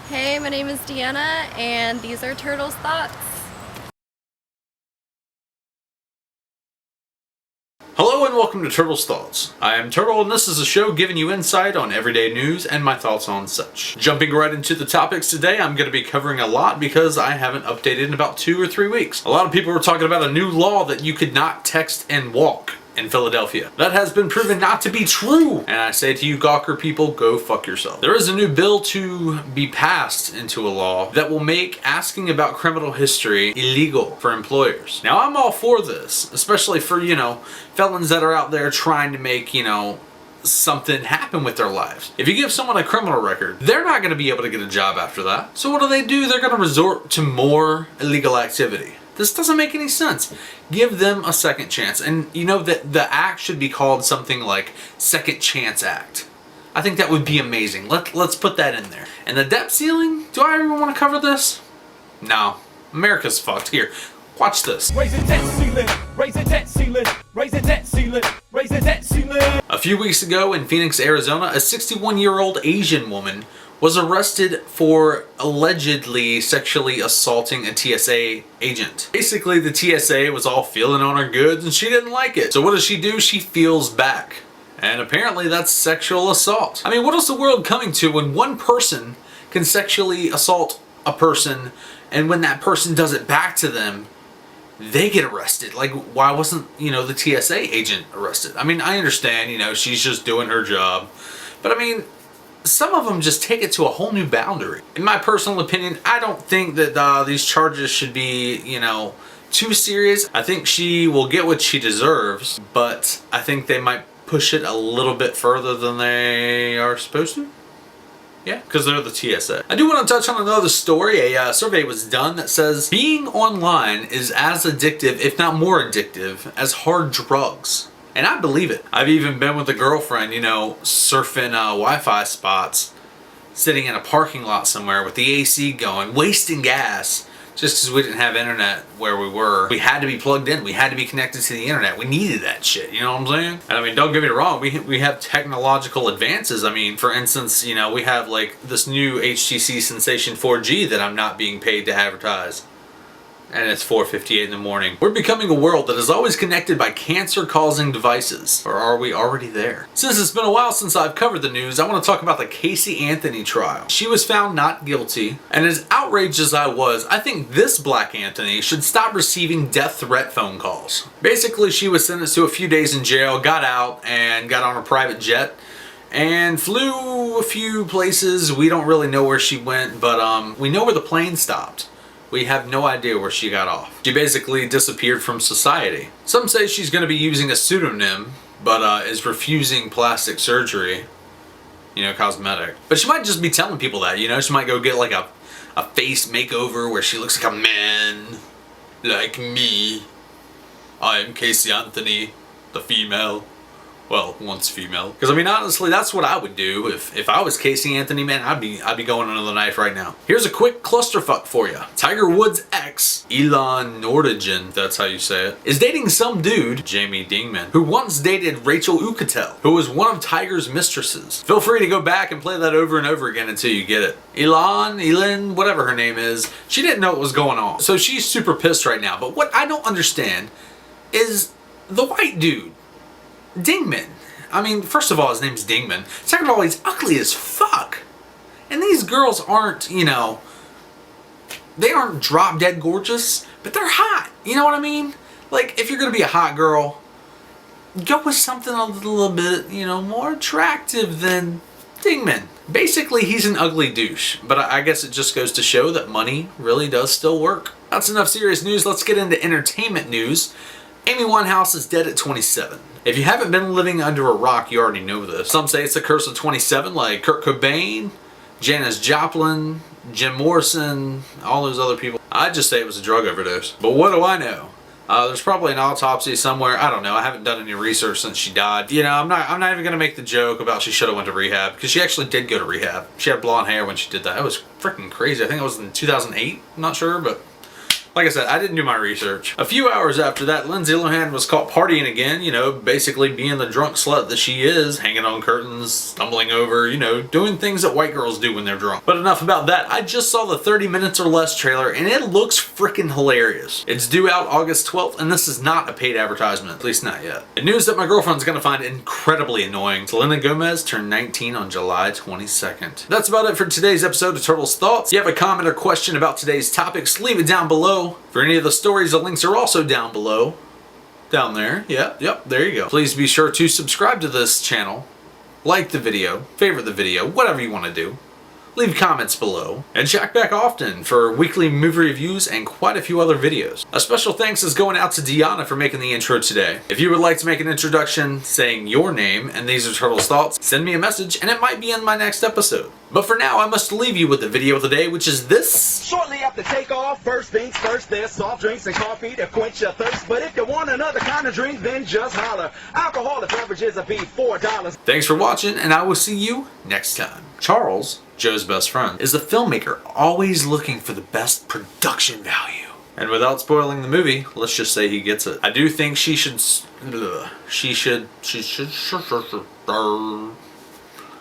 Hey, my name is Deanna, and these are Turtle's Thoughts. Hello and welcome to Turtle's Thoughts. I am Turtle and this is a show giving you insight on everyday news and my thoughts on such. Jumping right into the topics today, I'm going to be covering a lot because I haven't updated in about 2 or 3 weeks. A lot of people were talking about a new law that you could not text and walk in Philadelphia. That has been proven not to be true. And I say to you Gawker people, go fuck yourself. There is a new bill to be passed into a law that will make asking about criminal history illegal for employers. Now I'm all for this, especially for, felons that are out there trying to make, something happen with their lives. If you give someone a criminal record, they're not going to be able to get a job after that. So what do? They're going to resort to more illegal activity. This doesn't make any sense. Give them a second chance. And you know that the act should be called something like Second Chance Act. I think that would be amazing. Let's put that in there. And the debt ceiling? Do I ever want to cover this? No. America's fucked. Here, watch this. Raise the debt ceiling, raise the debt ceiling, raise the debt ceiling, raise the debt ceiling. A few weeks ago in Phoenix, Arizona, a 61-year-old Asian woman was arrested for allegedly sexually assaulting a TSA agent. Basically, the TSA was all feeling on her goods and she didn't like it. So what does she do? She feels back. And apparently that's sexual assault. I mean, what is the world coming to when one person can sexually assault a person and when that person does it back to them, they get arrested? Like, why wasn't, the TSA agent arrested? I mean, I understand, she's just doing her job. But I mean, some of them just take it to a whole new boundary. In my personal opinion, I don't think that these charges should be, too serious. I think she will get what she deserves, but I think they might push it a little bit further than they are supposed to. Yeah, because they're the TSA. I do want to touch on another story. A survey was done that says being online is as addictive, if not more addictive, as hard drugs. And I believe it. I've even been with a girlfriend, surfing Wi-Fi spots, sitting in a parking lot somewhere with the AC going, wasting gas, just because we didn't have internet where we were. We had to be plugged in. We had to be connected to the internet. We needed that shit, you know what I'm saying? And I mean, don't get me wrong, we have technological advances. I mean, for instance, we have like this new HTC Sensation 4G that I'm not being paid to advertise. And it's 4:58 in the morning. We're becoming a world that is always connected by cancer-causing devices. Or are we already there? Since it's been a while since I've covered the news, I want to talk about the Casey Anthony trial. She was found not guilty, and as outraged as I was, I think this Black Anthony should stop receiving death threat phone calls. Basically, she was sentenced to a few days in jail, got out, and got on a private jet, and flew a few places. We don't really know where she went, but we know where the plane stopped. We have no idea where she got off. She basically disappeared from society. Some say she's going to be using a pseudonym, but is refusing plastic surgery, cosmetic. But she might just be telling people that, she might go get like a face makeover where she looks like a man, like me. I am Casey Anthony, the female. Well, once female. Because I mean, honestly, that's what I would do if I was Casey Anthony, man. I'd be going under the knife right now. Here's a quick clusterfuck for you. Tiger Woods' ex, Elon Nordegen, that's how you say it, is dating some dude, Jamie Dingman, who once dated Rachel Uchitel, who was one of Tiger's mistresses. Feel free to go back and play that over and over again until you get it. Elin, whatever her name is, she didn't know what was going on. So she's super pissed right now. But what I don't understand is the white dude, Dingman. I mean, first of all, his name's Dingman. Second of all, he's ugly as fuck. And these girls aren't, they aren't drop dead gorgeous, but they're hot. You know what I mean? Like, if you're going to be a hot girl, go with something a little bit, more attractive than Dingman. Basically, he's an ugly douche, but I guess it just goes to show that money really does still work. That's enough serious news. Let's get into entertainment news. Amy Winehouse is dead at 27. If you haven't been living under a rock, you already know this. Some say it's the curse of 27, like Kurt Cobain, Janis Joplin, Jim Morrison, all those other people. I'd just say it was a drug overdose. But what do I know? There's probably an autopsy somewhere. I don't know. I haven't done any research since she died. I'm not even going to make the joke about she should have went to rehab, because she actually did go to rehab. She had blonde hair when she did that. It was freaking crazy. I think it was in 2008. I'm not sure, but Like I said, I didn't do my research. A few hours after that, Lindsay Lohan was caught partying again, you know, basically being the drunk slut that she is, hanging on curtains, stumbling over, you know, doing things that white girls do when they're drunk. But enough about that. I just saw the 30 minutes or less trailer and it looks freaking hilarious. It's due out August 12th and this is not a paid advertisement, at least not yet. The news that my girlfriend's gonna find incredibly annoying. Selena Gomez turned 19 on July 22nd. That's about it for today's episode of Turtle's Thoughts. If you have a comment or question about today's topics, leave it down below. For any of the stories, the links are also down below. Down there. Yep, there you go. Please be sure to subscribe to this channel, like the video, favorite the video, whatever you want to do. Leave comments below, and check back often for weekly movie reviews and quite a few other videos. A special thanks is going out to Deanna for making the intro today. If you would like to make an introduction saying your name and these are Turtle's Thoughts, send me a message and it might be in my next episode. But for now, I must leave you with the video of the day, which is this. Shortly after takeoff, first things first, there's soft drinks and coffee to quench your thirst. But if you want another kind of drink, then just holler. Alcoholic beverages will be $4. Thanks for watching, and I will see you next time. Charles, Joe's best friend, is a filmmaker always looking for the best production value. And without spoiling the movie, let's just say he gets it. I do think she should